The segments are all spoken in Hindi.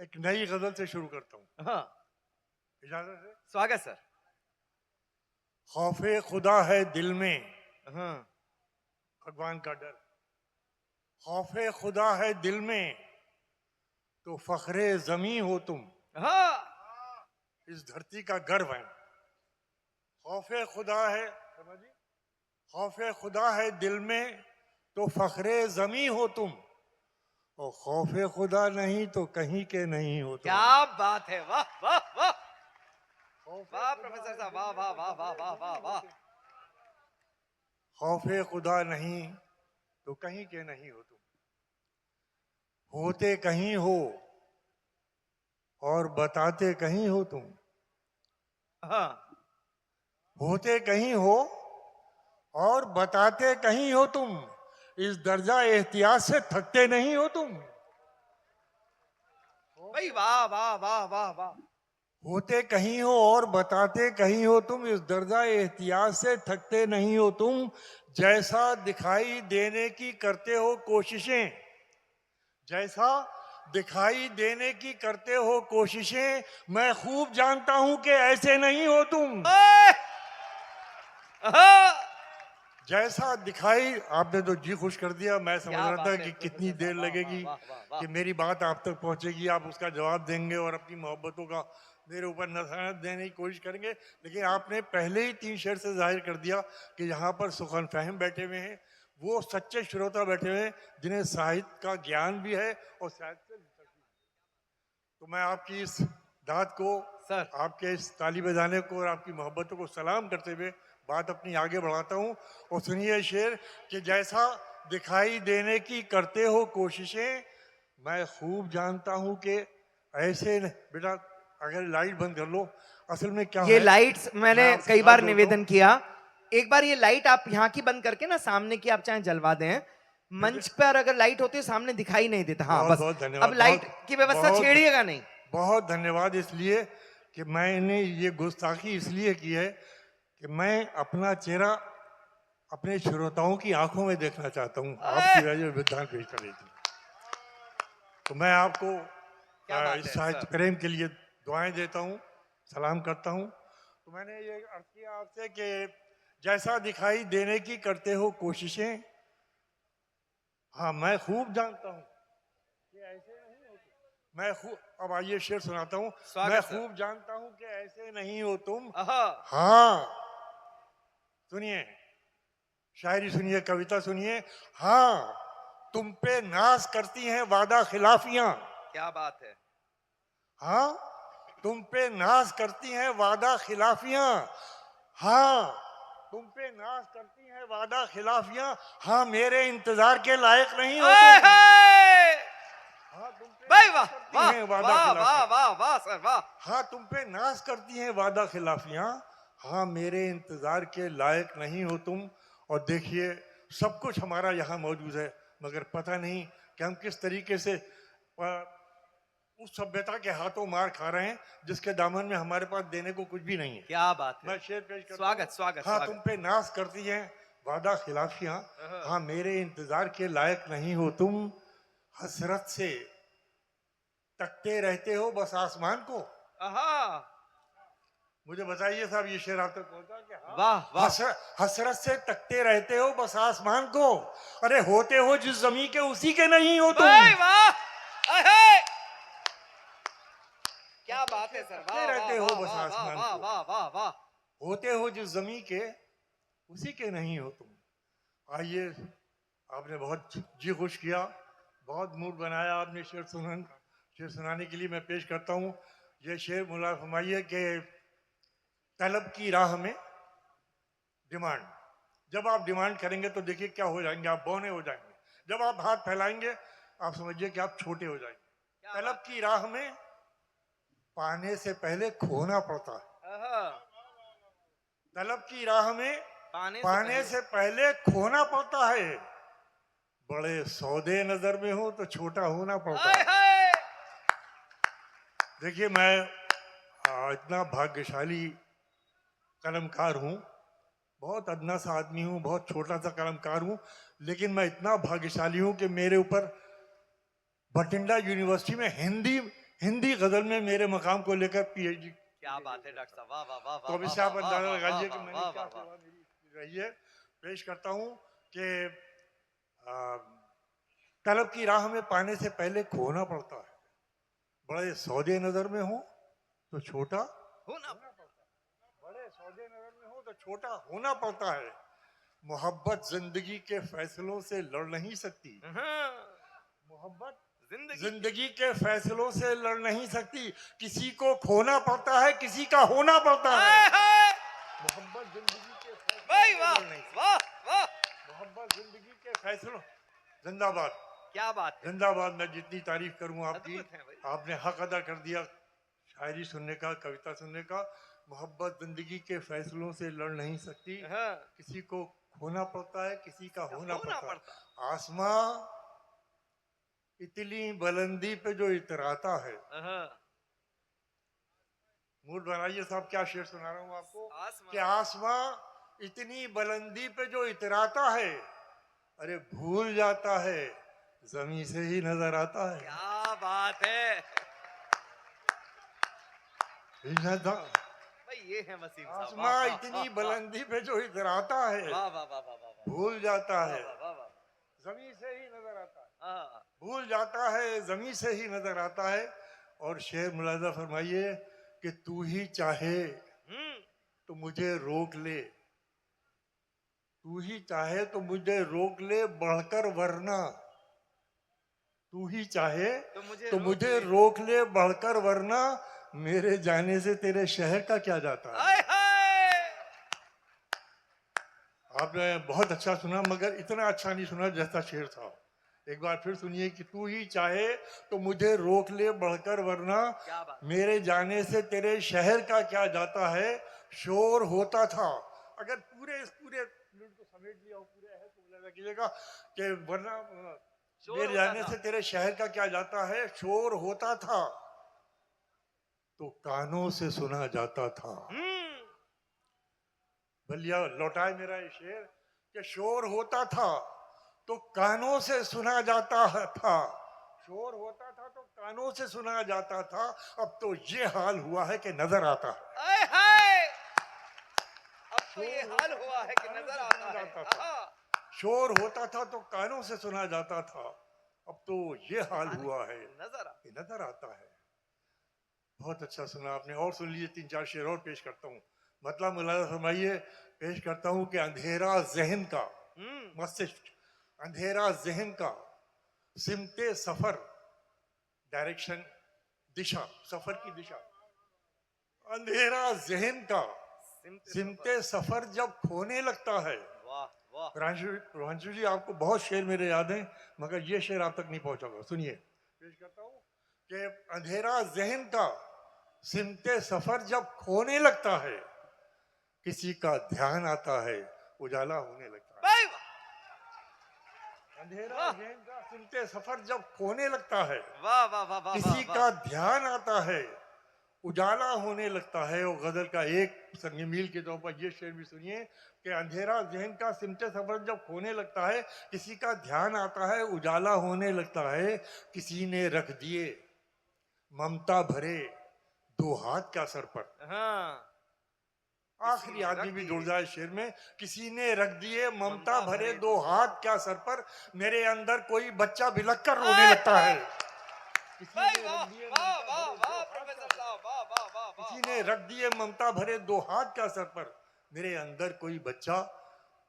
एक नई गजल से शुरू करता हूँ। हाँ, इजाजत है? स्वागत सर। खौफे खुदा है दिल में, हाँ, भगवान का डर। खौफे खुदा है दिल में, तो फखरे जमी हो तुम, हाँ, इस धरती का गर्व है। खौफे खुदा है, समझिए, खौफे खुदा है दिल में, तो फखरे जमी हो तुम, और खौफे खुदा नहीं तो कहीं के नहीं हो तुम। क्या बात है, वाह वाह वाह खौफे वाह खुदा प्रोफेसर है साहब, दिल वाह में वाह तो वाह वाह फखरे वाह वाह जमी हो वाह। तुम। खौफे खुदा नहीं तो कहीं के नहीं हो तुम, होते कहीं हो और बताते कहीं हो तुम। हाँ, होते कहीं हो और बताते कहीं हो तुम, इस दर्जा एहतियात से थकते नहीं हो तुम। भाई वाह वाह वाह वाह वाह। होते कहीं हो और बताते कहीं हो तुम, इस दर्जा एहतियात से थकते नहीं हो तुम। जैसा दिखाई देने की करते हो कोशिशें, जैसा दिखाई देने की करते हो कोशिशें, मैं खूब जानता हूं कि ऐसे नहीं हो तुम। ओए! हाँ, जैसा दिखाई, आपने तो जी खुश कर दिया। मैं समझ क्या रहा था बात है कि कितनी प्रोफेसर देर साहब, वाह वाह लगेगी वाह वाह वाह। कि मेरी बात आप तक पहुंचेगी, आप उसका जवाब देंगे और अपनी मोहब्बतों का मेरे ऊपर नसानत देने की कोशिश करेंगे। लेकिन आपने पहले ही 3 शेर से जाहिर कर दिया कि यहाँ पर सुखन फहम बैठे हुए हैं, वो सच्चे श्रोता बैठे हुए हैं जिन्हें साहित्य का ज्ञान भी है और साहित्य से लिपट भी है। तो मैं आपकी इस दाद को, सर आपके इस ताली बजाने को और आपकी मोहब्बतों को सलाम करते हुए बात अपनी आगे बढ़ाता हूँ। और सुनिए शेर कि जैसा दिखाई देने की करते हो कोशिशें, मैं खूब जानता हूँ कि ऐसे बेटा, अगर लाइट बंद कर लो। असल में क्या ये है, लाइट्स मैं मैंने आपसे कई हाथ बार जोड़ता हूँ। निवेदन किया, एक बार ये लाइट आप यहाँ की बंद करके ना सामने की आप चाहे जलवा दें। मंच पर अगर लाइट होती है सामने दिखाई नहीं देता। हाँ बहुत बस, बहुत अब धन्यवाद। लाइट बहुत की व्यवस्था बहुत छेड़िएगा नहीं। बहुत धन्यवाद, इसलिए कि मैंने ये गुस्ताखी इसलिए की है कि मैं अपना चेहरा अपने श्रोताओं की आंखों में देखना चाहता हूँ। ओए! आपकी वजह से विधान पेश कर रही थी, तो मैं आपको क्या बात इस है साहित्य सर। प्रेम के लिए दुआएं देता हूँ, सलाम करता हूँ। तो मैंने ये अर्ज किया आपसे कि जैसा दिखाई देने की करते हो कोशिशें, हाँ मैं खूब जानता हूँ कि ऐसे नहीं होते। मैं खूब, अब आइए शेर सुनाता हूँ। मैं स्वागत सर। खूब जानता हूँ कि ऐसे नहीं हो तुम। आहा, हाँ, सुनिए, शायरी सुनिए, कविता सुनिए। हाँ, तुम पे नाज करती हैं वादा खिलाफियां। क्या बात है। हाँ, तुम पे नाज करती हैं वादा खिलाफियां। हाँ, तुम पे नाज करती हैं वादा खिलाफियां। हाँ, मेरे इंतजार के लायक नहीं हो ओए तुम। होए! हाँ, तुम पे भाई नाज वाह करती वाह हैं वादा वाह वाह खिलाफियां। वाह वाह सर वाह। हाँ, तुम पे नाज करती हैं वादा खिलाफियां। हाँ, मेरे इंतजार के लायक नहीं हो तुम। और देखिए, सब कुछ हमारा यहाँ मौजूद है, मगर पता नहीं कि हम किस तरीके से उस सभ्यता के हाथों मार खा रहे हैं जिसके दामन में हमारे पास देने को कुछ भी नहीं है। क्या बात है। मैं शेर पेश करता स्वागत हूँ। स्वागत हाँ, तुम स्वागत। पे नाज करती हैं वादा खिलाफियां। आहा, हाँ, मेरे इंतजार के लायक नहीं हो तुम। हसरत से तकते रहते हो बस आसमान को। आहा, मुझे बताइए साहब, ये शेर आप तक पहुंचा क्या? वाह वाह। हसरत से तकते रहते हो बस आसमान को, अरे होते हो जिस जमी के उसी के नहीं हो तुम। भाई वाह, अहे! क्या बात है सर, तकते वाह वाह रहते हो वाह बस वाह वाह आसमान वाह को, वाह वाह वाह। होते हो जिस जमी के उसी के नहीं हो तुम। आइए, आपने बहुत जी खुश किया, बहुत मूड बनाया आपने शेर सुनाने के लिए। मैं पेश करता हूँ ये शेर। मुला फरमाइए कि तलब की राह में डिमांड, जब आप डिमांड करेंगे तो देखिए क्या हो जाएंगे, आप बौने हो जाएंगे। जब आप हाथ फैलाएंगे आप समझिए कि आप छोटे हो जाएंगे। तलब की राह में पाने से पहले खोना पड़ता है। आहा, तलब की राह में पाने पहले। से पहले खोना पड़ता है। बड़े सौदे नजर में हो तो छोटा होना पड़ता आए है। हाय! देखिए, मैं इतना भाग्यशाली कलमकार हूँ, बहुत अदना सा आदमी हूँ, बहुत छोटा सा कलमकार हूँ, लेकिन मैं इतना भाग्यशाली हूँ कि मेरे ऊपर बठिंडा यूनिवर्सिटी में हिंदी हिंदी गजल में मेरे मकाम को लेकर पीएचडी। क्या बात है डॉक्टर साहब, वाह वाह वाह तो अभी वाह से आप वाह अंदाजा वाह लगाइए कि वाह मैंने वाह क्या वाह वाह। सेवा मेरी रही है। पेश करता हूँ कि आ, तलब की राह में पाने से पहले खोना पड़ता है। बड़े सौदे नजर में हो तो छोटा होना होना पड़ता है। बड़े सौदे नजर में हो तो छोटा होना पड़ता है। मोहब्बत जिंदगी के फैसलों से लड़ नहीं सकती। हाँ, मोहब्बत जिंदगी जिंदगी के फैसलों से लड़ नहीं सकती। किसी को खोना पड़ता है, किसी का होना पड़ता है। हाय हाय, मोहब्बत जिंदगी के फैसलों भाई से वाह लड़ नहीं सकती। वाह वाह, मोहब्बत जिंदगी के फैसलों। जिंदाबाद क्या बात है, जिंदाबाद। मैं जितनी तारीफ करूं आपकी, अद्भुत है भाई। आपने हक अदा कर दिया शायरी सुनने का, कविता सुनने का। मोहब्बत जिंदगी के फैसलों से लड़ नहीं सकती। हाँ, किसी को खोना पड़ता है, किसी का होना होना पड़ता पड़ता है। आसमां इतनी बुलंदी पे जो इतराता है। हाँ, मूड बनाइए साहब, क्या शेर सुना रहा हूँ आपको कि आसमान, आसमां इतनी बुलंदी पे जो इतराता है, अरे भूल जाता है जमीन से ही नजर आता है। क्या बात है भाई, ये है वसीम साहब, आसमां वाह, वाह, इतनी वाह, वाह, बुलंदी पे जो इतराता है, वाह वाह वाह वाह वाह, भूल जाता वाह है वाह वाह वाह, जमीन से ही नजर आता है। हाँ, भूल जाता है जमीन से ही नजर आता है। और शेर मुलाजा फरमाइए कि तू ही चाहे तो मुझे रोक ले, तू ही चाहे तो मुझे रोक ले बढ़कर वरना, तू ही चाहे तो मुझे रोक ले बढ़कर वरना, मेरे जाने से तेरे शहर का क्या जाता है। हाय हाय, आपने बहुत अच्छा सुना, मगर इतना अच्छा नहीं सुना जैसा शेर था। एक बार फिर सुनिए कि तू ही चाहे तो मुझे रोक ले बढ़कर वरना, क्या बात, मेरे जाने से तेरे शहर का क्या जाता है। शोर होता था, अगर पूरे इस पूरे मिनट को समेट लिया हो, पूरे है तो मुझे कीजिएगा कि वरना शोर मेरे होता जाने था। से तेरे शहर का क्या जाता है। शोर होता था तो कानों से सुना जाता था। भलिया लौटाए मेरा ये शेर कि शोर होता था तो कानों से सुना जाता था। शोर होता था तो कानों से सुना जाता था। अब तो ये हाल हुआ है कि नजर आता है। हाय हाय, अब तो शोर ये होता हाल था हुआ तो है कि कानों नजर से आता सुना है, जाता था। आहा, शोर होता था तो कानों से सुना जाता था। अब तो ये हाल हुआ है नजर कि नजर आता है। बहुत अच्छा सुना आपने। और सुन लीजिए, तीन चार शेर और पेश करता हूँ। मतलब मुलाजा फरमाइए, पेश करता हूँ कि अंधेरा जहन का, मस्तिष्क, अंधेरा जहन का, सिमते सफर, डायरेक्शन, दिशा, सफर की दिशा। अंधेरा जहन का सिमते सफर जब खोने लगता है। वाह वाह, प्रियांशु जी, आपको बहुत शेर मेरे याद हैं, मगर ये शेर आप तक नहीं पहुंचा। सुनिए, पेश करता हूँ कि अंधेरा जहन का सिमते सफर जब खोने लगता है, किसी का ध्यान आता है, उजाला होने लगता है। भाई वाह, अंधेरा वाह, जहन का सिमते सफर जब खोने लगता है, वाह वाह वाह वाह किसी वाह, का ध्यान आता है, उजाला होने लगता है। और गजल का एक संग मील के तौर पर ये शेर भी सुनिए कि अंधेरा जहन का सिमते सफर जब खोने लगता है, किसी का ध्यान आता है, उजाला होने लगता है। किसी ने रख दिए ममता भरे दो हाथ क्या सर पर। हाँ, आखिरी ने आदमी रख भी दिए। जुड़ जाए शेर में। किसी ने रख दिए ममता ममता भरे भरे दो हाथ क्या सर पर, मेरे अंदर कोई बच्चा बिलख कर रोने हाय लगता है। हाय, किसी भाई ने वाह रख दिए वाह ममता वाह भरे दो वाह, हाथ क्या प्रोफेसर सर साहब, वाह वाह वाह वाह, किसी ने रख दिए ममता भरे दो हाथ क्या सर पर, मेरे अंदर कोई बच्चा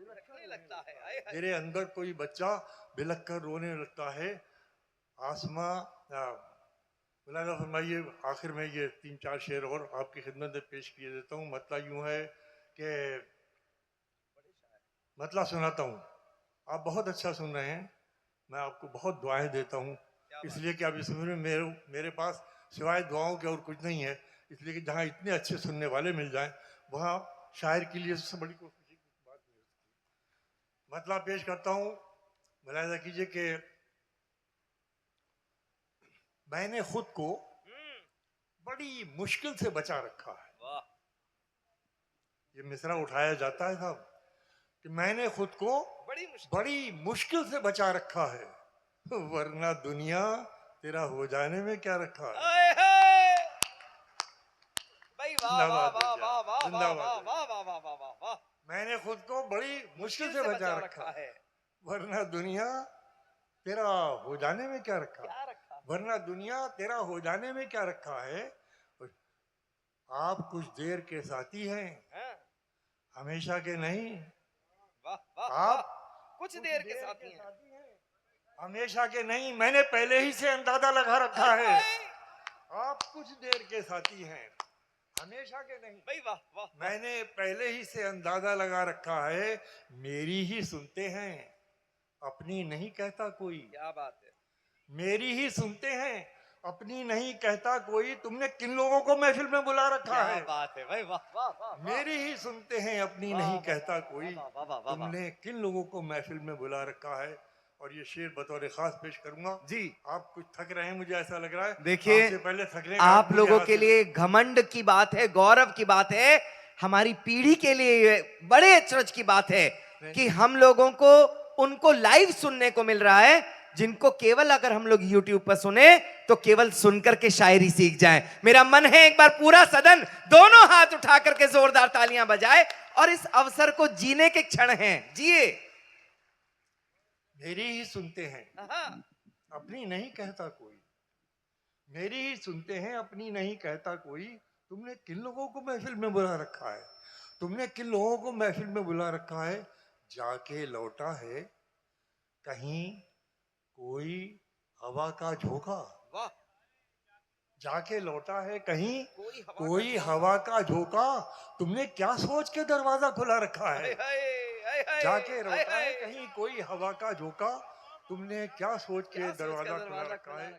रखने लगता है, हाय हाय, मेरे अंदर कोई बच्चा बिलख कर रोने लगता है। आसमां मुलाजा फरमाइए, आखिर में ये तीन चार शेर और आपकी खिदमत में पेश किए देता हूँ। मतलब यूं है कि मतलब सुनाता हूँ, आप बहुत अच्छा सुन रहे हैं, मैं आपको बहुत दुआएं देता हूँ। इसलिए कि अब इस उम्र में मेरे पास सिवाय दुआओं के और कुछ नहीं है। इसलिए कि जहाँ इतने अच्छे सुनने वाले मिल जाएं, वहाँ शायर के लिए सबसे बड़ी कोशिश की बात नहीं हो सकती। मतलब पेश करता हूँ, मुलाजा कीजिए कि मैंने खुद को बड़ी मुश्किल से बचा रखा है। वाह, ये मिसरा उठाया जाता है साहब कि मैंने खुद को बड़ी मुश्किल, बड़ी मुश्किल से बचा रखा है, वरना दुनिया तेरा हो जाने में क्या रखा है। आए हाय! भाई वाह वाह जिंदाबाद वाह भैया, वाह वाह वाह जिंदाबाद वाह भैया। वाह वाह वाह वाह वाह वाह। मैंने खुद को बड़ी मुश्किल से से बचा रखा है, है। वरना दुनिया तेरा हो जाने में क्या रखा है। क्या रखा है? वरना दुनिया तेरा हो जाने में क्या रखा है। आप कुछ देर के साथी हैं, हाँ, हमेशा के नहीं। वाह वाह आप वाह। कुछ देर के साथी हैं। हमेशा के नहीं। मैंने पहले ही से अंदाजा लगा रखा है। आप कुछ देर के साथी हैं, हमेशा के नहीं। भाई वाह वाह। मैंने पहले ही से अंदाजा लगा रखा है, मेरी ही सुनते हैं, अपनी नहीं कहता कोई। क्या बात है। मेरी ही सुनते हैं, अपनी नहीं कहता कोई। तुमने किन लोगों को महफिल में बुला रखा क्या है। बात है भाई, वाह वाह वाह। मेरी ही सुनते हैं, अपनी वाह, नहीं वाह, कहता वाह, कोई। वाह, वाह, वाह, वाह, वाह। तुमने किन लोगों को महफिल में बुला रखा है। और ये शेर बतौर खास पेश करूंगा जी। आप कुछ थक रहे हैं, मुझे ऐसा लग रहा है। देखिए, आपसे पहले थकने का आप मुझे लोगों हासिल के लिए घमंड की बात है, गौरव की बात है, हमारी पीढ़ी के लिए ये बड़े अचरज की बात है कि हम लोगों को उनको लाइव सुनने को मिल रहा है, जिनको केवल अगर हम लोग YouTube पर सुने तो केवल सुनकर के शायरी सीख जाएं। मेरा मन है एक बार पूरा सदन दोनों हाथ उठा करके जोरदार तालियां बजाए और इस अवसर को जीने के क्षण हैं, जिए। मेरी ही सुनते हैं, अपनी नहीं कहता कोई। मेरी ही सुनते हैं, अपनी नहीं कहता कोई। तुमने किन लोगों को महफिल में बुला रखा है। तुमने किन लोगों को महफिल में बुला रखा है। जाके लौटा है कहीं कोई हवा का झोंका। वाह। जाके लौटा है कहीं कोई कोई हवा का झोंका। तुमने क्या सोच के दरवाजा खुला रखा है। जाके लौटा है कहीं कोई हवा का झोंका। तुमने क्या सोच के दरवाजा खुला रखा है।